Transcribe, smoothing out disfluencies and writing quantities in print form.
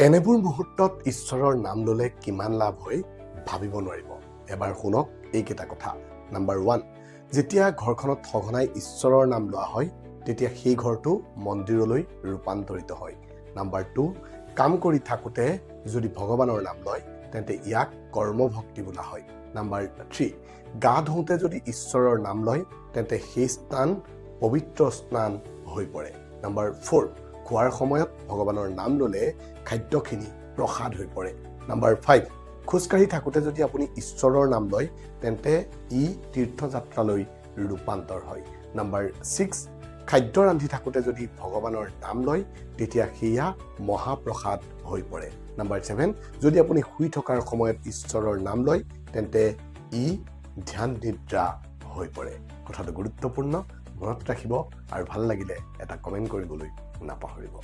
এনেবোৰ মুহূৰ্তত ঈশ্বৰৰ নাম ল'লে কিমান লাভ হয় ভাবিব নোৱাৰিব। এবাৰ শুনক এইকেইটা কথা। নাম্বাৰ 1, যেতিয়া ঘৰখনত সঘনাই ঈশ্বৰৰ নাম লোৱা হয় তেতিয়া সেই ঘৰটো মন্দিৰলৈ ৰূপান্তৰিত হয়। নাম্বাৰ 2, কাম কৰি থাকোঁতে যদি ভগৱানৰ নাম লয় তেন্তে ইয়াক কৰ্মভক্তি বোলা হয়। নাম্বাৰ 3, গা ধুওঁতে যদি ঈশ্বৰৰ নাম লয় তেন্তে সেই স্নান পবিত্ৰ স্নান হৈ পৰে। নাম্বাৰ 4, খোৱাৰ সময়ত ভগৱানৰ নাম ল'লে খাদ্যখিনি প্ৰসাদ হৈ পৰে। নাম্বাৰ 5, খোজকাঢ়ি থাকোঁতে যদি আপুনি ঈশ্বৰৰ নাম লয় তেন্তে ই তীৰ্থযাত্ৰালৈ ৰূপান্তৰ হয়। নাম্বাৰ 6, খাদ্য ৰান্ধি থাকোঁতে যদি ভগৱানৰ নাম লয় তেতিয়া সেয়া মহাপ্ৰসাদ হৈ পৰে। নাম্বাৰ 7, যদি আপুনি শুই থকাৰ সময়ত ঈশ্বৰৰ নাম লয় তেন্তে ই ধ্যান নিদ্ৰা হৈ পৰে। কথাটো গুৰুত্বপূৰ্ণ, মনত ৰাখিব আৰু ভাল লাগিলে এটা কমেণ্ট কৰিবলৈ নাপাহৰিব।